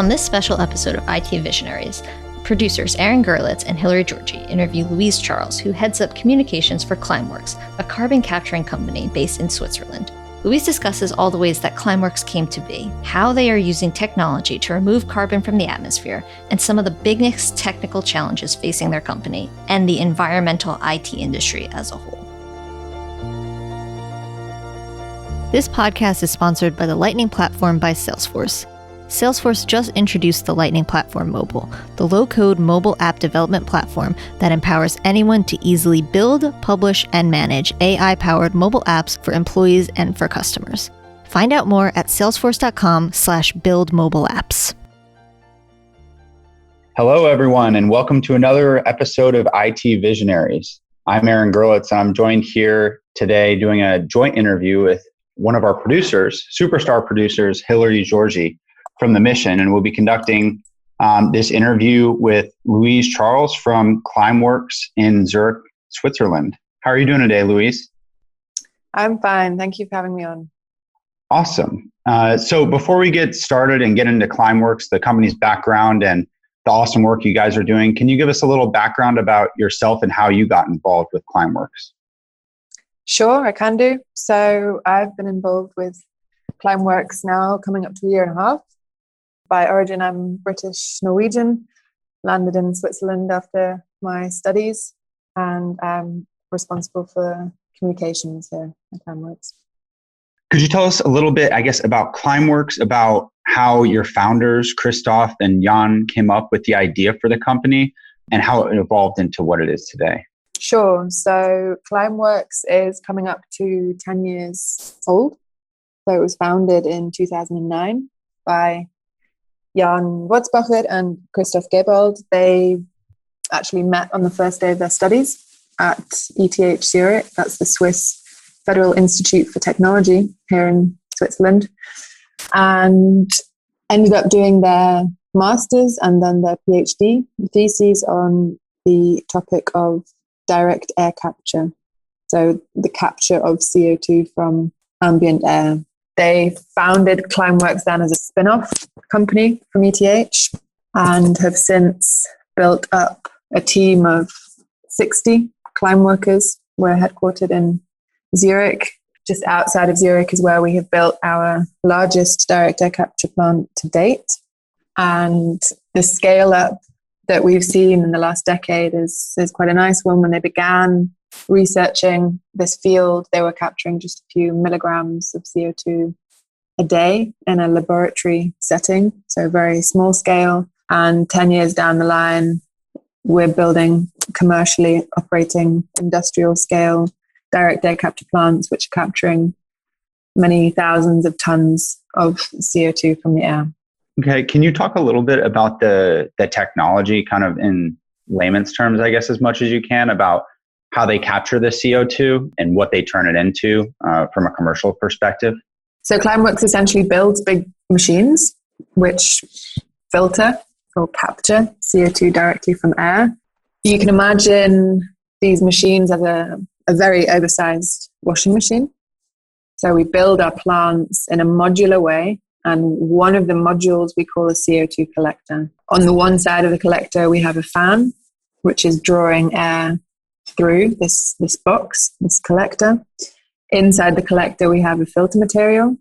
On this special episode of IT Visionaries, producers Aaron Gerlitz and Hilary Georgi interview Louise Charles, who heads up communications for Climeworks, a carbon capturing company based in Switzerland. Louise discusses all the ways that Climeworks came to be, how they are using technology to remove carbon from the atmosphere, and some of the biggest technical challenges facing their company and the environmental IT industry as a whole. This podcast is sponsored by the Lightning Platform by Salesforce. Salesforce just introduced the Lightning Platform Mobile, the low-code mobile app development platform that empowers anyone to easily build, publish, and manage AI-powered mobile apps for employees and for customers. Find out more at salesforce.com/buildmobileapps. Hello, everyone, and welcome to another episode of IT Visionaries. I'm Aaron Gerlitz, and I'm joined here today doing a joint interview with one of our producers, superstar producers, Hilary Georgi from The Mission, and we'll be conducting this interview with Louise Charles from Climeworks in Zurich, Switzerland. How are you doing today, Louise? I'm fine. Thank you for having me on. Awesome. So before we get started and get into Climeworks, the company's background and the awesome work you guys are doing, can you give us a little background about yourself and how you got involved with Climeworks? Sure, I can do. So I've been involved with Climeworks now coming up to a year and a half. By origin, I'm British Norwegian, landed in Switzerland after my studies, and I'm responsible for communications here at Climeworks. Could you tell us a little bit, I guess, about Climeworks, about how your founders, Christoph and Jan, came up with the idea for the company and how it evolved into what it is today? Sure. So Climeworks is coming up to 10 years old. So it was founded in 2009 by Jan Wurzbacher and Christoph Gebold. They actually met on the first day of their studies at ETH Zurich. That's the Swiss Federal Institute for Technology here in Switzerland, and ended up doing their master's and then their PhD theses on the topic of direct air capture. So the capture of CO2 from ambient air. They founded Climeworks then as a spin-off company from ETH and have since built up a team of 60 Climeworkers. We're headquartered in Zurich. Just outside of Zurich is where we have built our largest direct air capture plant to date. And the scale up that we've seen in the last decade is quite a nice one. When they began researching this field, they were capturing just a few milligrams of CO2 a day in a laboratory setting, so very small scale. And 10 years down the line, we're building commercially operating industrial scale direct air capture plants, which are capturing many thousands of tons of CO2 from the air. Okay, can you talk a little bit about the technology, kind of in layman's terms, I guess, as much as you can, about how they capture the CO2 and what they turn it into from a commercial perspective? So Climeworks essentially builds big machines which filter or capture CO2 directly from air. You can imagine these machines as a very oversized washing machine. So we build our plants in a modular way, and one of the modules we call a CO2 collector. On the one side of the collector, we have a fan, which is drawing air through this box, this collector. Inside the collector, we have a filter material,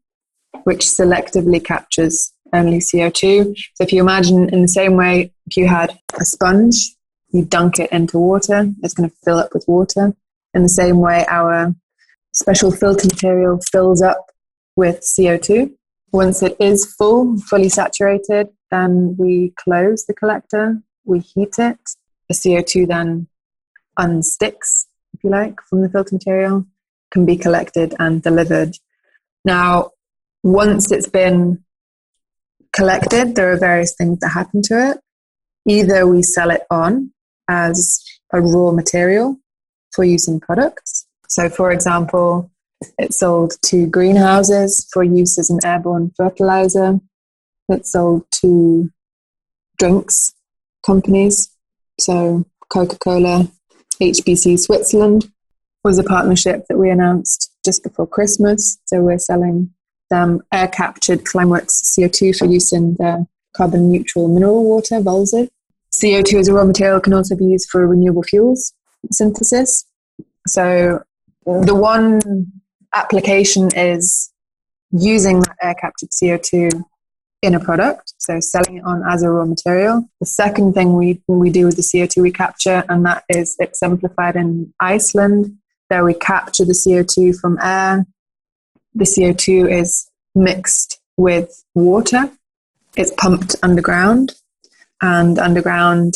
which selectively captures only CO2. So if you imagine in the same way, if you had a sponge, you dunk it into water, it's going to fill up with water. In the same way, our special filter material fills up with CO2. Once it is fully saturated, then we close the collector, we heat it. The CO2 then unsticks, if you like, from the filter material, can be collected and delivered. Now, once it's been collected, there are various things that happen to it. Either we sell it on as a raw material for use in products. So, for example, it's sold to greenhouses for use as an airborne fertilizer. It's sold to drinks companies. So Coca-Cola, HBC Switzerland was a partnership that we announced just before Christmas. So we're selling them air-captured Climeworks CO2 for use in their carbon neutral mineral water, VOLSID. CO2 as a raw material can also be used for renewable fuels synthesis. So the one application is using that air captured CO2 in a product, so selling it on as a raw material. The second thing we do with the CO2 we capture, and that is exemplified in Iceland, there we capture the CO2 from air. The CO2 is mixed with water. It's pumped underground, and underground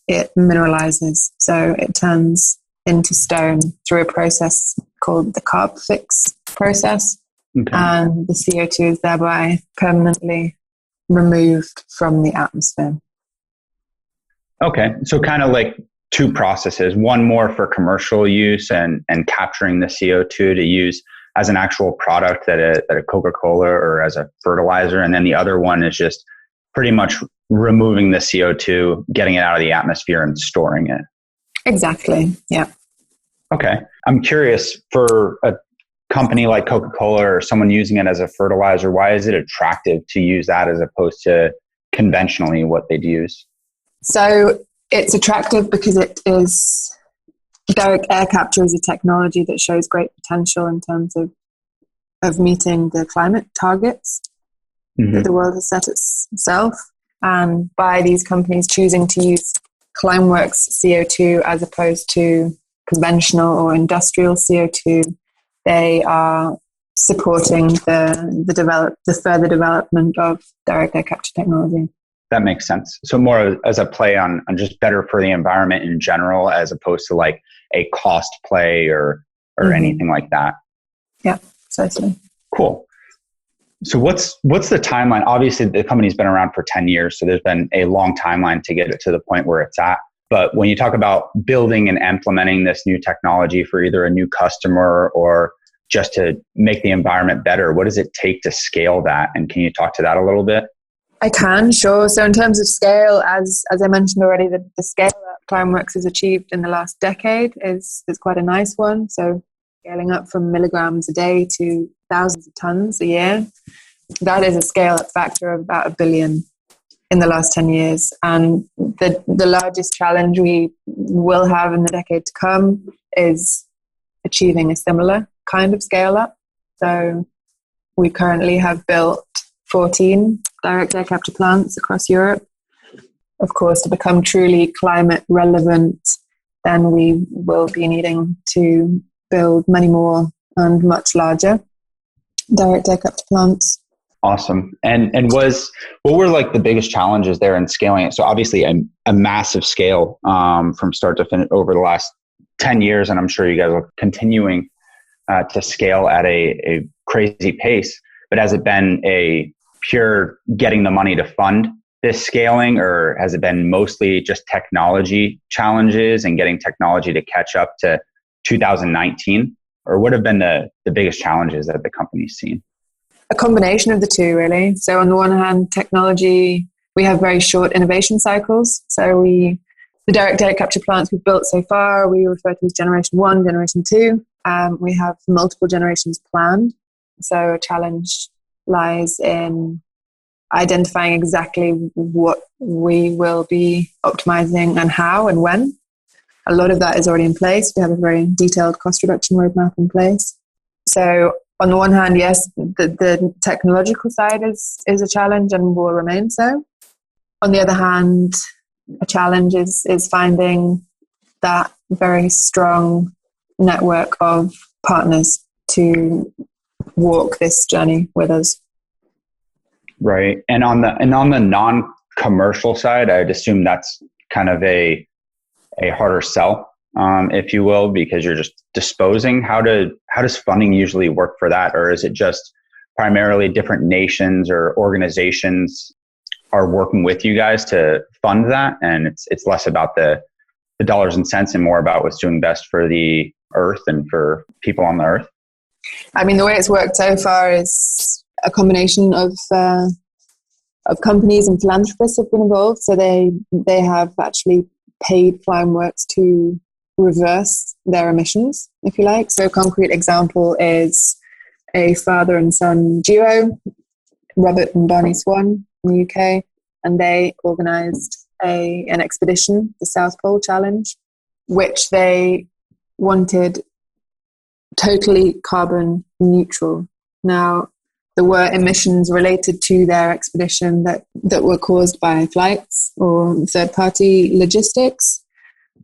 it mineralizes. So it turns into stone through a process called the carb fix process. Okay. And the CO2 is thereby permanently removed from the atmosphere. Okay. So kind of like two processes, one more for commercial use and capturing the CO2 to use as an actual product that a Coca-Cola or as a fertilizer. And then the other one is just pretty much removing the CO2, getting it out of the atmosphere and storing it. Exactly. Yeah. Okay. I'm curious, for a company like Coca-Cola or someone using it as a fertilizer, why is it attractive to use that as opposed to conventionally what they'd use? So it's attractive because it is direct air capture is a technology that shows great potential in terms of meeting the climate targets that the world has set itself. And by these companies choosing to use Climeworks CO2 as opposed to conventional or industrial CO2, they are supporting the further development of direct air capture technology. That makes sense. So more as a play on just better for the environment in general, as opposed to like a cost play or anything like that. Yeah, precisely. Cool. So what's the timeline? Obviously, the company's been around for 10 years, so there's been a long timeline to get it to the point where it's at. But when you talk about building and implementing this new technology for either a new customer or just to make the environment better, what does it take to scale that? And can you talk to that a little bit? I can, sure. So in terms of scale, as I mentioned already, the scale that Climeworks has achieved in the last decade is quite a nice one. So scaling up from milligrams a day to thousands of tons a year, that is a scale-up factor of about 1 billion in the last 10 years. And the largest challenge we will have in the decade to come is achieving a similar kind of scale-up. So we currently have built 14 direct air capture plants across Europe. Of course, to become truly climate relevant, then we will be needing to build many more and much larger direct air capture plants. Awesome. And what were like the biggest challenges there in scaling it? So obviously a massive scale from start to finish over the last 10 years. And I'm sure you guys are continuing to scale at a crazy pace. But has it been a pure getting the money to fund this scaling, or has it been mostly just technology challenges and getting technology to catch up to 2019? Or what have been the biggest challenges that the company's seen? A combination of the two, really. So on the one hand, technology, we have very short innovation cycles. So the direct air capture plants we've built so far, we refer to as generation 1, generation 2. We have multiple generations planned. So a challenge lies in identifying exactly what we will be optimizing and how and when. A lot of that is already in place. We have a very detailed cost reduction roadmap in place. So on the one hand, yes, the technological side is a challenge and will remain so. On the other hand, a challenge is finding that very strong network of partners to walk this journey with us. Right. And on the non-commercial side, I'd assume that's kind of a harder sell, if you will, because you're just disposing. How does funding usually work for that? Or is it just primarily different nations or organizations are working with you guys to fund that? And it's less about the dollars and cents and more about what's doing best for the earth and for people on the earth? I mean, the way it's worked so far is a combination of companies and philanthropists have been involved. So they have actually paid Climeworks to reverse their emissions, if you like. So a concrete example is a father and son duo, Robert and Barney Swan in the UK. and they organized an expedition, the South Pole Challenge, which they wanted totally carbon neutral. Now, there were emissions related to their expedition that were caused by flights or third-party logistics,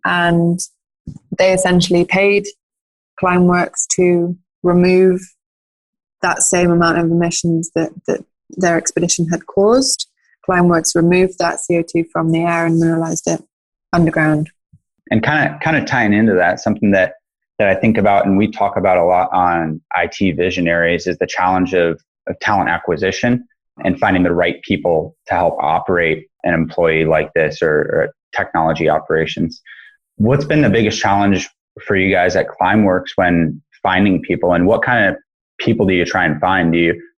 and they essentially paid Climeworks to remove that same amount of emissions that their expedition had caused. Climeworks removed that CO2 from the air and mineralized it underground. And kind of tying into that, something that I think about and we talk about a lot on IT Visionaries is the challenge of talent acquisition and finding the right people to help operate an employee like this or technology operations. What's been the biggest challenge for you guys at Climeworks when finding people, and what kind of people do you try and find?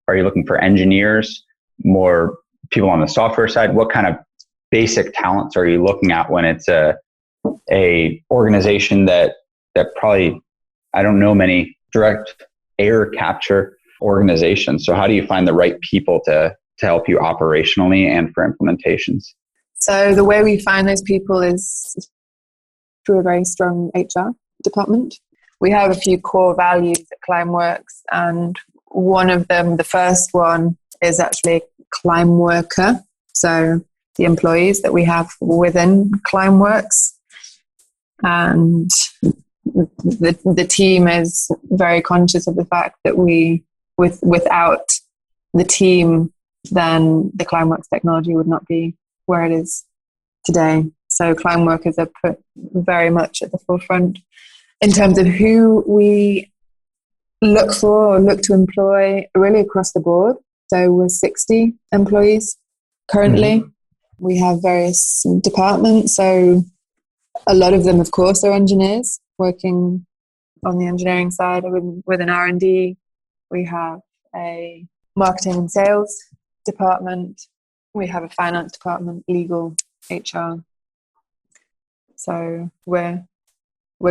Are you looking for engineers, more people on the software side? What kind of basic talents are you looking at when it's a organization that probably, I don't know many direct air capture organizations. So how do you find the right people to help you operationally and for implementations? So the way we find those people is through a very strong HR department. We have a few core values at Climeworks, and one of them, the first one, is actually Climeworker. So the employees that we have within Climeworks. And the team is very conscious of the fact that without the team, then the Climeworks technology would not be where it is today. So Climeworkers are put very much at the forefront in terms of who we look for or look to employ really across the board. So we're 60 employees currently. Mm-hmm. We have various departments. So a lot of them, of course, are engineers working on the engineering side with an R&D. We have a marketing and sales department. We have a finance department, legal, HR. So we're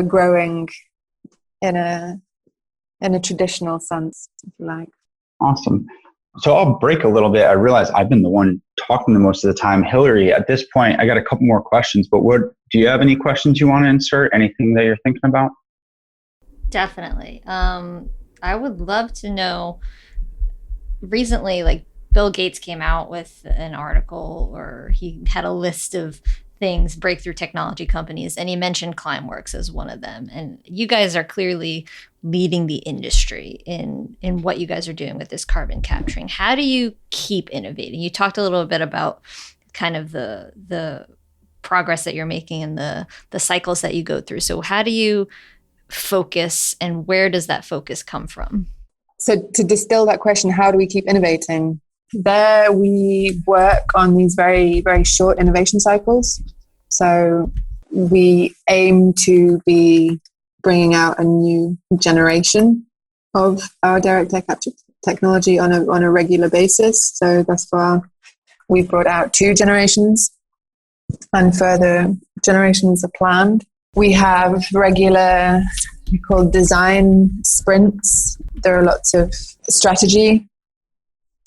growing in a traditional sense, if you like. Awesome. So I'll break a little bit. I realize I've been the one talking the most of the time. Hillary, at this point, I got a couple more questions, but do you have any questions you want to insert? Anything that you're thinking about? Definitely. I would love to know, recently, like Bill Gates came out with an article, or he had a list of things, breakthrough technology companies, and he mentioned Climeworks as one of them. And you guys are clearly leading the industry in what you guys are doing with this carbon capturing. How do you keep innovating? You talked a little bit about kind of the progress that you're making and the cycles that you go through. So how do you focus, and where does that focus come from? So to distill that question, how do we keep innovating? There we work on these very, very short innovation cycles. So we aim to be bringing out a new generation of our direct air capture technology on a regular basis. So thus far, we've brought out 2 generations, and further generations are planned. We have regular, called design sprints. There are lots of strategy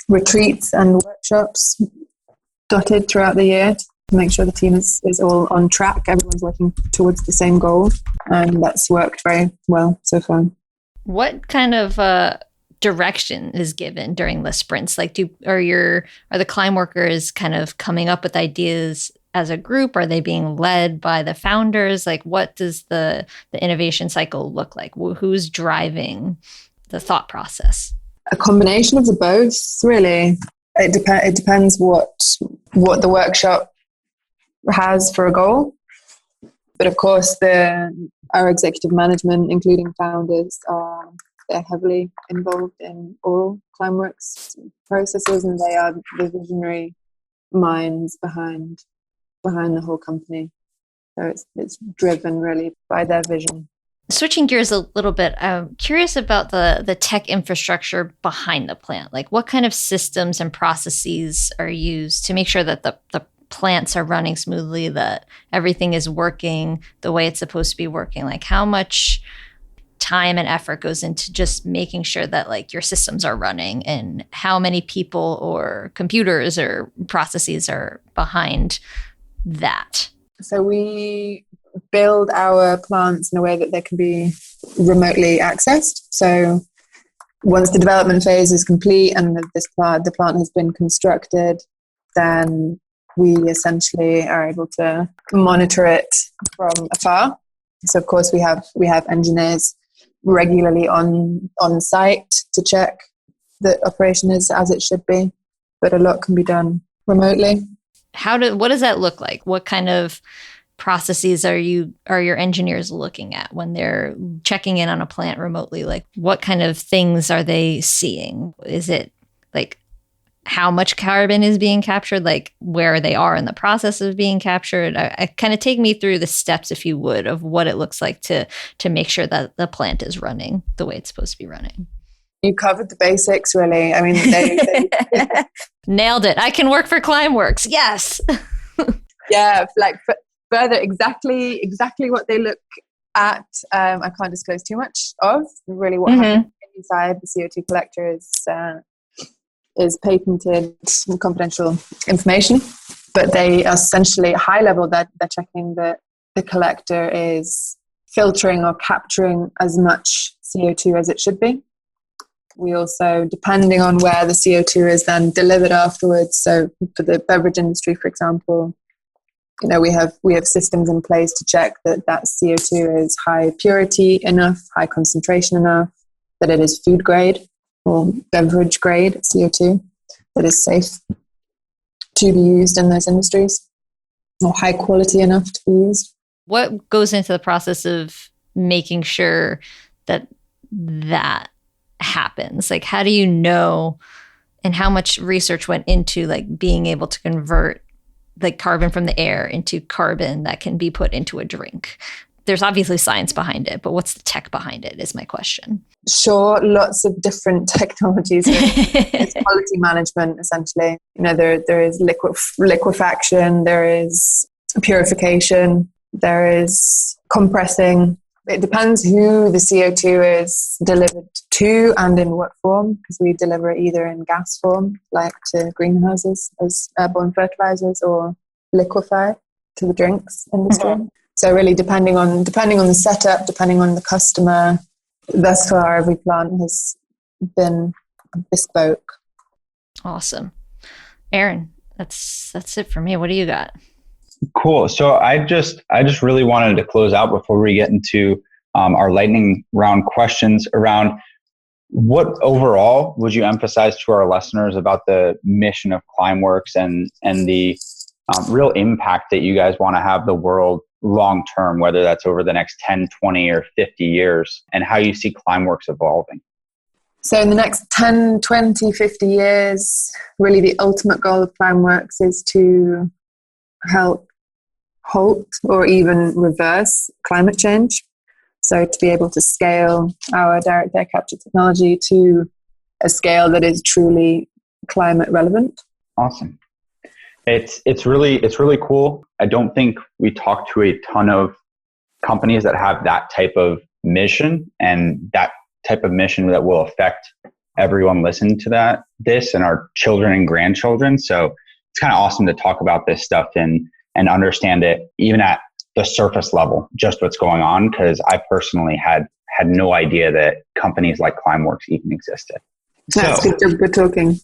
retreats and workshops dotted throughout the year to make sure the team is all on track. Everyone's working towards the same goal, and that's worked very well so far. What kind of direction is given during the sprints? Like, are the Climeworkers kind of coming up with ideas as a group? Are they being led by the founders? Like, what does the innovation cycle look like? Who's driving the thought process? A combination of the both, really. It depends what the workshop has for a goal. But of course, our executive management, including founders, they're heavily involved in all Climeworks processes, and they are the visionary minds behind the whole company. So it's driven really by their vision. Switching gears a little bit, I'm curious about the tech infrastructure behind the plant. Like, what kind of systems and processes are used to make sure that the plants are running smoothly, that everything is working the way it's supposed to be working? Like, how much time and effort goes into just making sure that like your systems are running, and how many people or computers or processes are behind that? So we build our plants in a way that they can be remotely accessed. So once the development phase is complete and the plant has been constructed, then we essentially are able to monitor it from afar. So of course we have engineers regularly on site to check that operation is as it should be, but a lot can be done remotely. What does that look like? What kind of processes are your engineers looking at when they're checking in on a plant remotely? Like, what kind of things are they seeing? Is it like how much carbon is being captured, like where they are in the process of being captured? I kind of take me through the steps, if you would, of what it looks like to make sure that the plant is running the way it's supposed to be running. You covered the basics, really. I mean, they nailed it. I can work for Climeworks. Yes. Yeah, like further exactly what they look at. I can't disclose too much of really what happens inside the CO2 collector is patented and confidential information, but they are essentially high level that they're checking that the collector is filtering or capturing as much CO2 as it should be. We also, depending on where the CO2 is then delivered afterwards, so for the beverage industry, for example, we have systems in place to check that CO2 is high purity enough, high concentration enough, that it is food grade or beverage grade CO2 that is safe to be used in those industries, or high quality enough to be used. What goes into the process of making sure that happens? Like, how do you know, and how much research went into like being able to convert like carbon from the air into carbon that can be put into a drink? There's obviously science behind it, but what's the tech behind it is my question. Sure, lots of different technologies. It's quality management, essentially. There is liquefaction, there is purification, there is compressing. It depends who the CO2 is delivered to and in what form, because we deliver it either in gas form, like to greenhouses as airborne fertilizers, or liquefy to the drinks industry. Mm-hmm. So really depending on the setup, depending on the customer, thus far every plant has been bespoke. Awesome. Aaron, that's it for me. What do you got? Cool. So I just really wanted to close out before we get into our lightning round questions around what overall would you emphasize to our listeners about the mission of Climeworks and the real impact that you guys want to have the world long term, whether that's over the next 10, 20, or 50 years, and how you see Climeworks evolving? So in the next 10, 20, 50 years, really the ultimate goal of Climeworks is to help halt or even reverse climate change. So to be able to scale our direct air capture technology to a scale that is truly climate relevant. Awesome. It's really cool. I don't think we talk to a ton of companies that have that type of mission, and that type of mission that will affect everyone listening to this and our children and grandchildren. So it's kind of awesome to talk about this stuff and understand it even at the surface level, just what's going on, because I personally had no idea that companies like Climeworks even existed. That's good talking.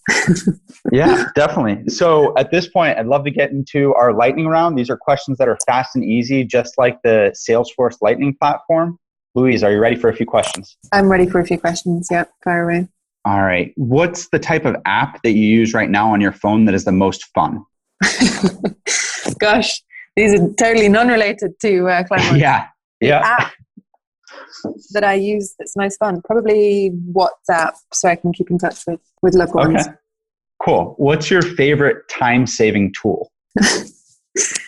Yeah, definitely. So at this point, I'd love to get into our lightning round. These are questions that are fast and easy, just like the Salesforce Lightning platform. Louise, are you ready for a few questions? I'm ready for a few questions. Yep, fire away. All right. What's the type of app that you use right now on your phone that is the most fun? Gosh, these are totally non-related to Climeworks. Yeah. The app that I use that's most fun, probably WhatsApp, so I can keep in touch with loved ones. Okay. Cool. What's your favorite time-saving tool?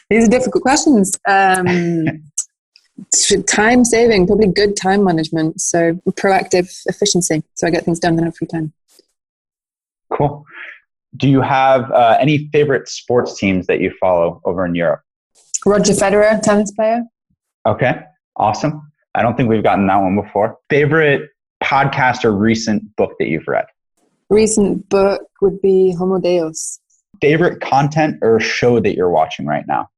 These are difficult questions. Time saving, probably good time management. So proactive efficiency. So I get things done in a free time. Cool. Do you have any favorite sports teams that you follow over in Europe? Roger Federer, tennis player. Okay. Awesome. I don't think we've gotten that one before. Favorite podcast or recent book that you've read? Recent book would be Homo Deus. favorite content or show that you're watching right now?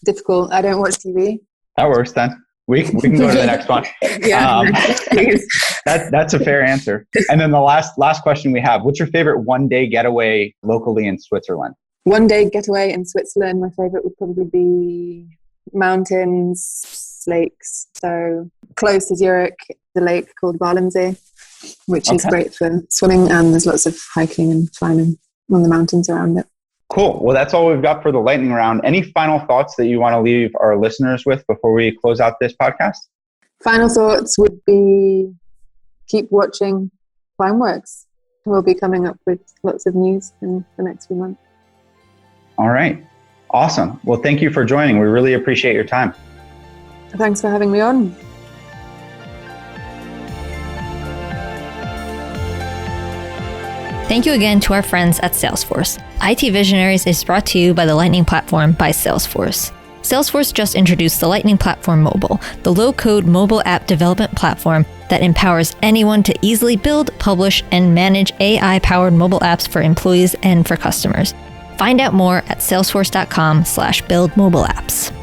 Difficult. I don't watch TV. That works then. We can go to the next one. Please. That's a fair answer. And then the last question we have, what's your favorite one-day getaway locally in Switzerland? One day getaway in Switzerland, my favorite would probably be mountains, lakes. So close to Zurich, the lake called Walensee, which is great for swimming, and there's lots of hiking and climbing on the mountains around it. Cool. Well, that's all we've got for the lightning round. Any final thoughts that you want to leave our listeners with before we close out this podcast? Final thoughts would be keep watching Climeworks. We'll be coming up with lots of news in the next few months. All right. Awesome. Well, thank you for joining. We really appreciate your time. Thanks for having me on. Thank you again to our friends at Salesforce. IT Visionaries is brought to you by the Lightning Platform by Salesforce. Salesforce just introduced the Lightning Platform Mobile, the low-code mobile app development platform that empowers anyone to easily build, publish, and manage AI-powered mobile apps for employees and for customers. Find out more at salesforce.com/buildmobileapps.